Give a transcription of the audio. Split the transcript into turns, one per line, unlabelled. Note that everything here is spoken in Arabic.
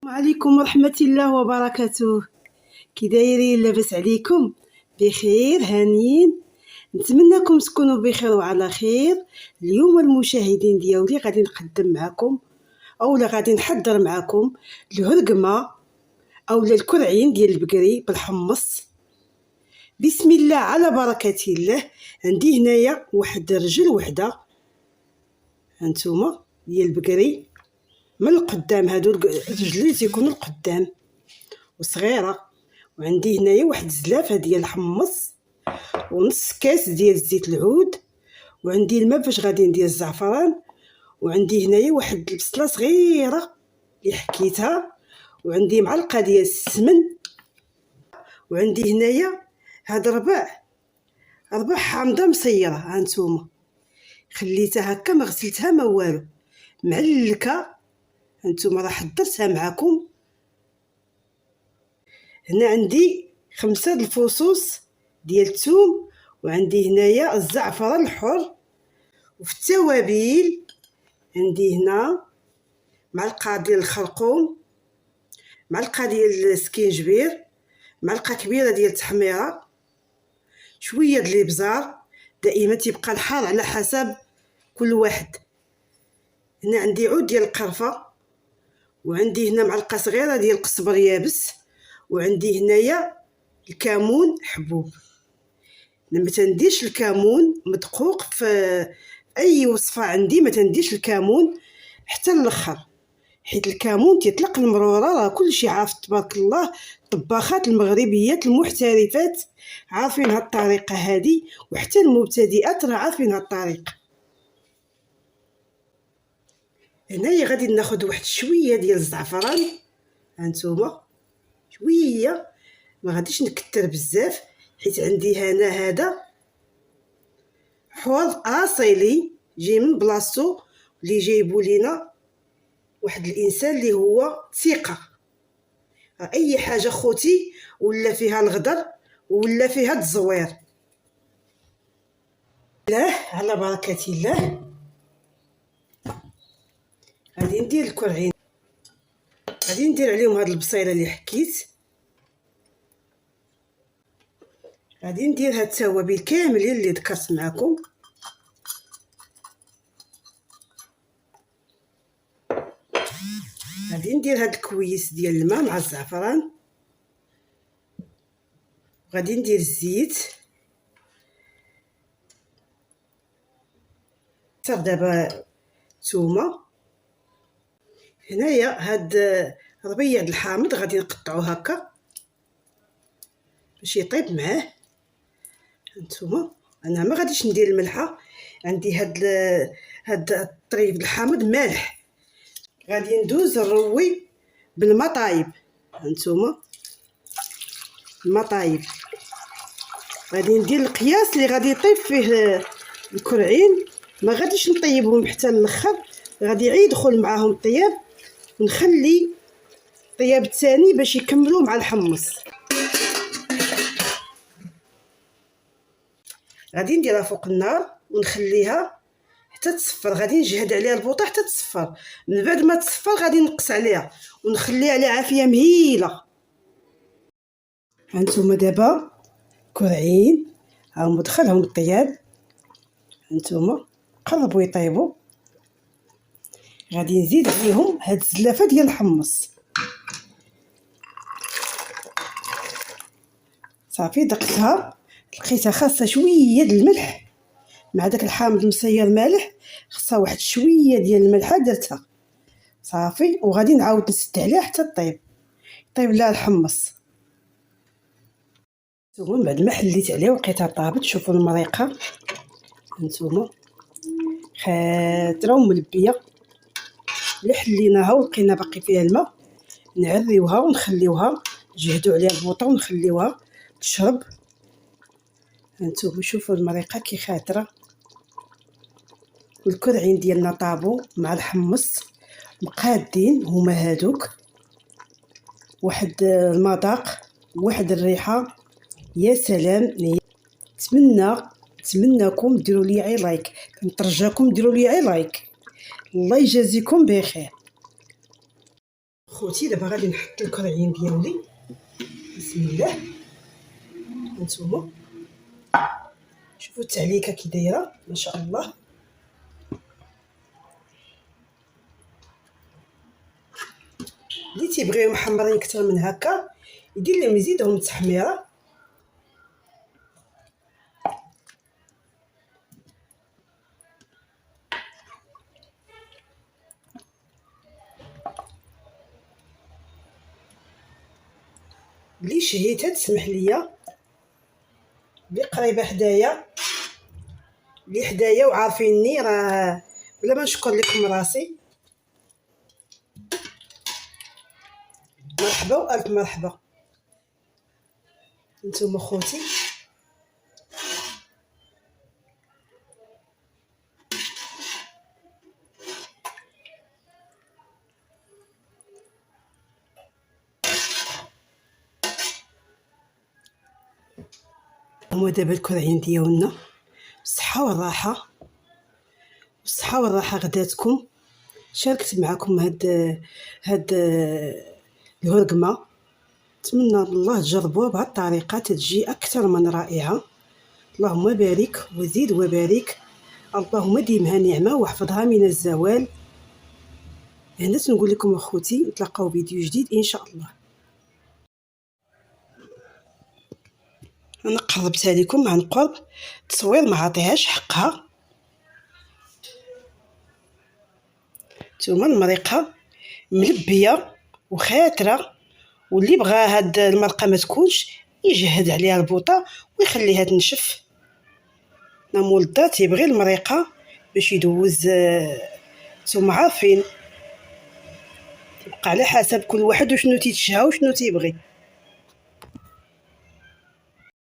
وعليكم ورحمة الله وبركاته. كي دايرين؟ لاباس عليكم؟ بخير هانيين؟ نتمنىكم تكونوا بخير وعلى خير. اليوم المشاهدين ديالي غادي نقدم معكم اولا غادي نحضر معكم الهرقمه اولا الكرعين ديال البقري بالحمص. بسم الله على بركه الله. عندي هنايا واحد رجل وحده هانتوما ديال البقري من القدام، هادو الرجلين تيكونوا القدام وصغيره. وعندي هنايا واحد الزلافه ديال الحمص ونص كاس ديال زيت العود، وعندي الماء فاش غادي ندير الزعفران، وعندي هنايا واحد البصله صغيره اللي حكيتها، وعندي معلقه ديال السمن، وعندي هنايا هاد ربع حامضه مصيره هانتوما خليتها هكا ما غسلتها ما والو، معلكه هانتوما راه حضرتها معكم. هنا عندي 5 الفصوص ديال الثوم، وعندي هنايا الزعفران الحر. وفي التوابل عندي هنا معلقه ديال الخرقوم، معلقه ديال السكينجبير، معلقه كبيره ديال التحميره، شويه ديال الابزار. دائما تيبقى الحار على حسب كل واحد. هنا عندي عود ديال القرفه، وعندي هنا معلقه صغيره ديال القزبر يابس، وعندي هنايا الكمون حبوب. ما تنديش الكمون مدقوق في اي وصفه عندي، ما تنديش الكمون حتى الاخر، حيت الكمون تيطلق المروره. راه كلشي عارف تبارك الله، الطباخات المغربيات المحترفات عارفين هاد الطريقه هذه، وحتى المبتدئات راه عارفين هاد الطريقه. هنايا غادي ناخذ واحد شويه ديال الزعفران هانتوما، شويه ما غاديش نكتر بزاف، حيت عندي هنا هذا حوض اصيلي جاي من بلاصتو اللي جايبو لينا واحد الانسان اللي هو ثقه. اي حاجه خوتي ولا فيها الغدر ولا فيها التزوير. الله على بركه الله. غادي ندير الكرعين، غادي ندير عليهم هاد البصيله اللي حكيت، غادي ندير هاد التوابل كاملين اللي ذكرت معكم. غادي ندير هاد الكويس ديال الماء مع الزعفران، غادي ندير الزيت. صافي دابا نتوما هنايا هاد ربيع الحامض غادي نقطعو هكا باش يطيب معاه. هانتوما انا ما غاديش ندير الملحه، عندي هاد الطريف الحامض مالح. غادي ندوز نروي بالماء طايب هانتوما، الماء طايب. غادي ندير القياس اللي غادي يطيب فيه الكرعين، ما غاديش نطيبهم حتى الاخر، غادي يدخل معاهم الطياب، ونخلي الطياب الثاني باش يكملوا مع الحمص. غادي نديرها فوق النار ونخليها حتى تصفر. غادي نجهد عليها البوطه حتى تصفر، من بعد ما تصفر غادي نقص عليها ونخليها على عافيه مهيله. هانتوما دابا كرعين هاهم دخلهم الطياب، هانتوما قربوا يطيبوا. غادي نزيد عليهم هاد الزلافه ديال الحمص. صافي دقتها، لقيتها خاصها شويه د الملح مع داك الحامض المصير مالح، خاصها واحد شويه ديال الملحه درتها صافي. وغادي نعاود نسد عليها حتى طيب لها الحمص. ثم بعد ما حليت عليه ولقيتها طابت، شوفوا المريقه هانتوما خاطره وملبيه. اللي حليناها ولقينا باقي فيها الماء نعريوها ونخليوها، نجهدوا عليها البوطه ونخليوها تشرب. هانتوما شوفوا المريقه كي خاطره. والكرعين ديالنا طابوا مع الحمص مقادين، هما هادوك واحد المذاق واحد الريحه يا سلام. نتمنىكم ديروا لي عي لايك، كنترجاكم ديروا لي عي لايك. الله يجازيكم بخير. خوتي دابا غادي نحط الكرعين ديالي. بسم الله. هانتوما شوفوا التعليكه كي دايره ما شاء الله. اللي تيبغيهم محمرين اكثر من هكا يدير لهم يزيدهم التحميره. اللي شهيتها تسمح ليا اللي قريبه حدايا اللي حدايا وعارفيني راه بلا ما نشكر لكم راسي. مرحبا والف مرحبا. نتوما خوتي هما دابا الكرعين ديالنا بالصحه والراحه. بالصحه والراحه غداتكم. شاركت معكم هاد الهرقمه. نتمنى من الله تجربوها بهذه الطريقه تجي اكثر من رائعه. اللهم بارك وزيد وبارك. اللهم ديمها نعمه واحفظها من الزوال. هنا نقول لكم اخوتي نتلاقاو فيديو جديد ان شاء الله. انا قربتها لكم عن قرب. التصوير ما عطيهاش حقها. نتوما المريقه ملبيه وخاتره، واللي بغى هاد المرقه ما تكونش يجهد عليها البوطه ويخليها تنشف. نمول الدار تيبغي المريقه باش يدوز. نتوما عارفين تبقى على حسب كل واحد وشنو تيتشهى وشنو تيبغي.